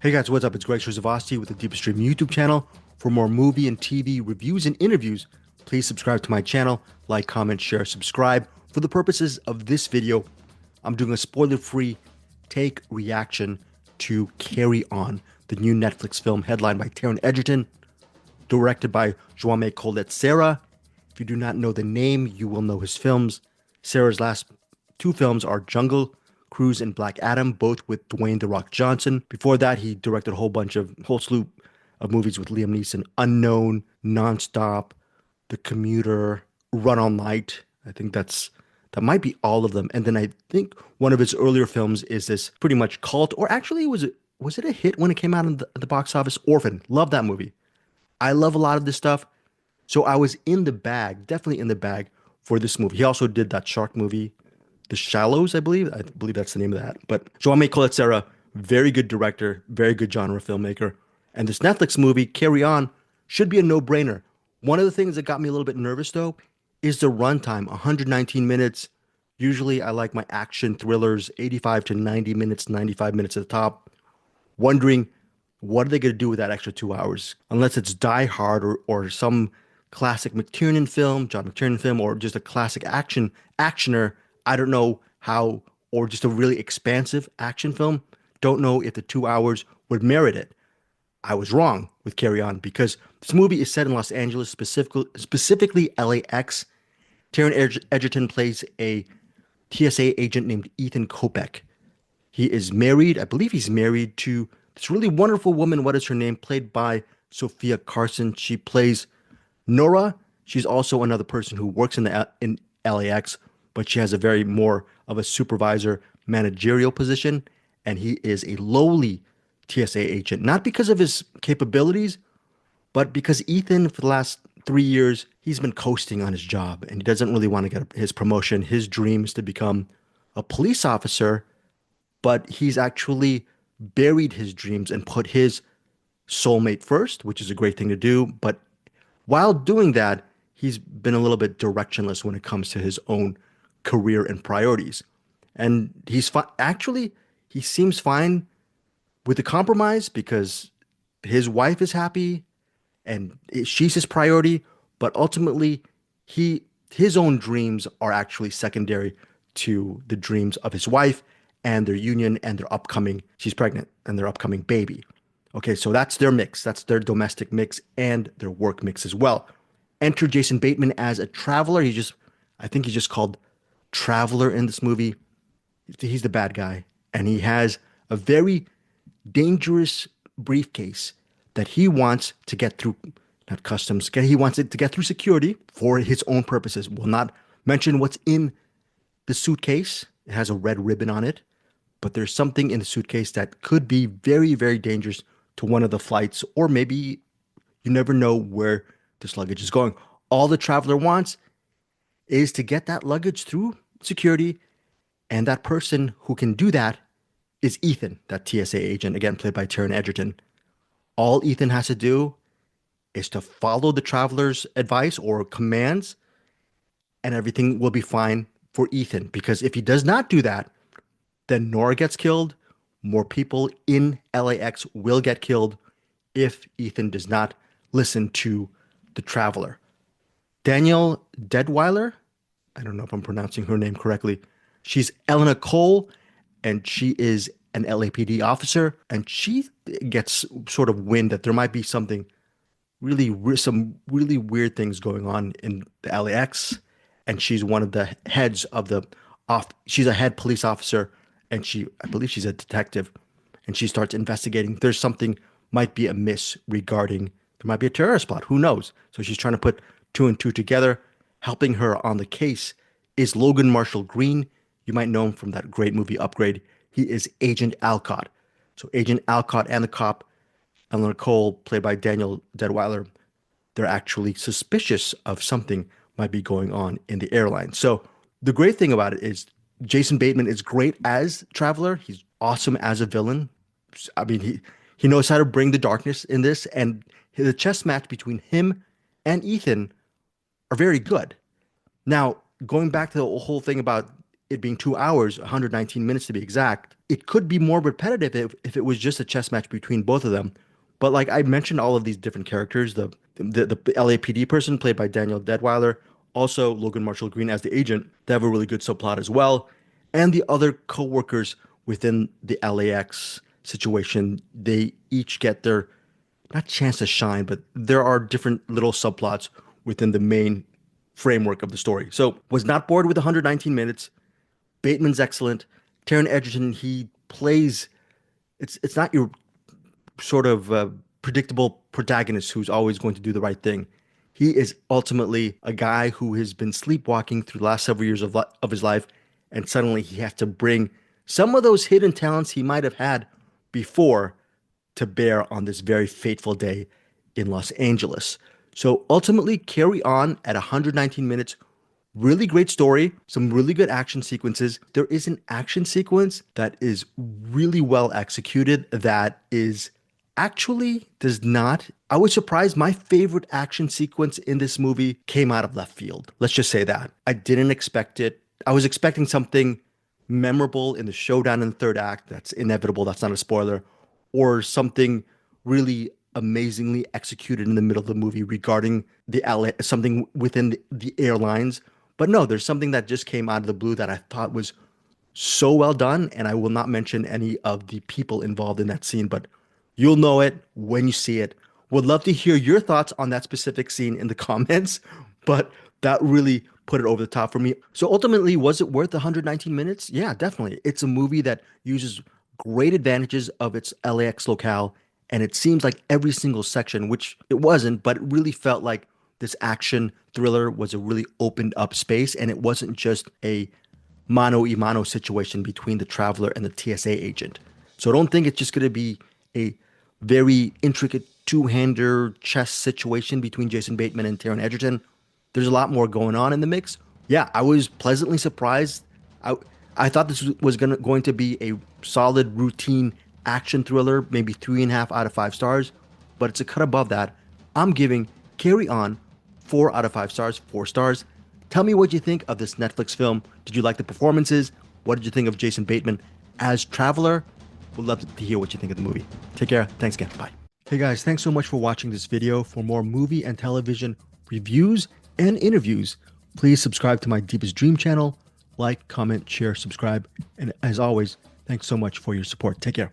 Hey guys, what's up? It's Greg Strzavosty with the Deepest Stream YouTube channel. For more movie and TV reviews and interviews, please subscribe to my channel, like, comment, share, subscribe. For the purposes of this video, I'm doing a spoiler-free take reaction to Carry On, the new Netflix film headlined by Taron Egerton, directed by Jaume Colette Serra. If you do not know the name, you will know his films. Serra's last two films are Jungle Cruise and Black Adam, both with Dwayne "The Rock" Johnson. Before that, he directed a whole slew of movies with Liam Neeson: Unknown, Nonstop, The Commuter, Run All Night. I think that might be all of them. And then I think one of his earlier films is this pretty much cult, or actually was it a hit when it came out in the box office? Orphan. Love that movie. I love a lot of this stuff. So I was in the bag, definitely in the bag for this movie. He also did that shark movie, The Shallows, I believe. I believe that's the name of that. But Jaume Colette Serra, very good director, very good genre filmmaker. And this Netflix movie, Carry On, should be a no-brainer. One of the things that got me a little bit nervous, though, is the runtime, 119 minutes. Usually I like my action thrillers, 85 to 90 minutes, 95 minutes at the top. Wondering what are they going to do with that extra 2 hours? Unless it's Die Hard or some classic McTiernan film, John McTiernan film, or just a classic actioner. I don't know how, or just a really expansive action film. Don't know if the 2 hours would merit it. I was wrong with Carry On because this movie is set in Los Angeles, specifically LAX. Taron Egerton plays a TSA agent named Ethan Kopech. He is married. I believe he's married to this really wonderful woman. What is her name? Played by Sophia Carson. She plays Nora. She's also another person who works in LAX, but she has a very more of a supervisor managerial position, and he is a lowly TSA agent, not because of his capabilities, but because Ethan, for the last 3 years, he's been coasting on his job, and he doesn't really want to get his promotion. His dream is to become a police officer, but he's actually buried his dreams and put his soulmate first, which is a great thing to do. But while doing that, he's been a little bit directionless when it comes to his own career and priorities. And actually, he seems fine with the compromise because his wife is happy and she's his priority. But ultimately, he his own dreams are actually secondary to the dreams of his wife and their union and their upcoming, she's pregnant, and their upcoming baby. Okay, so that's their mix. That's their domestic mix and their work mix as well. Enter Jason Bateman as a traveler. I think he's just called Traveler in this movie. He's the bad guy, and he has a very dangerous briefcase that he wants to get through, not customs. He wants it to get through security for his own purposes. Will not mention what's in the suitcase. It has a red ribbon on it, but there's something in the suitcase that could be very, very dangerous to one of the flights, or maybe you never know where this luggage is going. All the traveler wants is to get that luggage through security, and that person who can do that is Ethan, that TSA agent, again played by Taron Egerton. All Ethan has to do is to follow the traveler's advice or commands, and everything will be fine for Ethan. Because if he does not do that, then Nora gets killed. More people in LAX will get killed if Ethan does not listen to the traveler. Danielle Deadweiler, I don't know if I'm pronouncing her name correctly. She's Elena Cole, and she is an LAPD officer, and she gets sort of wind that there might be some really weird things going on in the LAX, and she's one of the heads of she's a head police officer, and I believe she's a detective, and she starts investigating. There's something might be amiss regarding, there might be a terrorist plot, who knows? So she's trying to put two and two together. Helping her on the case is Logan Marshall Green. You might know him from that great movie Upgrade. He is Agent Alcott. So Agent Alcott and the cop, Eleanor Cole, played by Daniel Deadweiler, they're actually suspicious of something might be going on in the airline. So the great thing about it is Jason Bateman is great as Traveler. He's awesome as a villain. I mean, he knows how to bring the darkness in this, and the chess match between him and Ethan are very good. Now, going back to the whole thing about it being 2 hours, 119 minutes to be exact, it could be more repetitive if it was just a chess match between both of them. But like I mentioned, all of these different characters, the LAPD person played by Daniel Deadweiler, also Logan Marshall Green as the agent, they have a really good subplot as well. And the other co-workers within the LAX situation, they each get their not chance to shine, but there are different little subplots within the main framework of the story. So was not bored with 119 minutes. Bateman's excellent. Taron Egerton, he plays. It's not your sort of predictable protagonist who's always going to do the right thing. He is ultimately a guy who has been sleepwalking through the last several years of his life, and suddenly he has to bring some of those hidden talents he might have had before to bear on this very fateful day in Los Angeles. So ultimately, Carry On at 119 minutes. Really great story, some really good action sequences. There is an action sequence that is really well executed that is actually does not. I was surprised. My favorite action sequence in this movie came out of left field. Let's just say that. I didn't expect it. I was expecting something memorable in the showdown in the third act. That's inevitable. That's not a spoiler. Or something really amazingly executed in the middle of the movie regarding the something within the airlines. But no, there's something that just came out of the blue that I thought was so well done. And I will not mention any of the people involved in that scene, but you'll know it when you see it. Would love to hear your thoughts on that specific scene in the comments, but that really put it over the top for me. So ultimately, was it worth 119 minutes? Yeah, definitely. It's a movie that uses great advantages of its LAX locale, and it seems like every single section, which it wasn't, but it really felt like this action thriller was a really opened up space, and it wasn't just a mano a mano situation between the traveler and the TSA agent. So I don't think it's just going to be a very intricate two-hander chess situation between Jason Bateman and Taron Egerton. There's a lot more going on in the mix. Yeah, I was pleasantly surprised. I thought this was going to be a solid routine action thriller, maybe 3.5 out of 5 stars, but it's a cut above that. I'm giving Carry On 4 out of 5 stars, 4 stars. Tell me what you think of this Netflix film. Did you like the performances? What did you think of Jason Bateman as Traveler? Would love to hear what you think of the movie. Take care. Thanks again. Bye. Hey guys, thanks so much for watching this video. For more movie and television reviews and interviews, please subscribe to my Deepest Dream channel. Like, comment, share, subscribe. And as always, thanks so much for your support. Take care.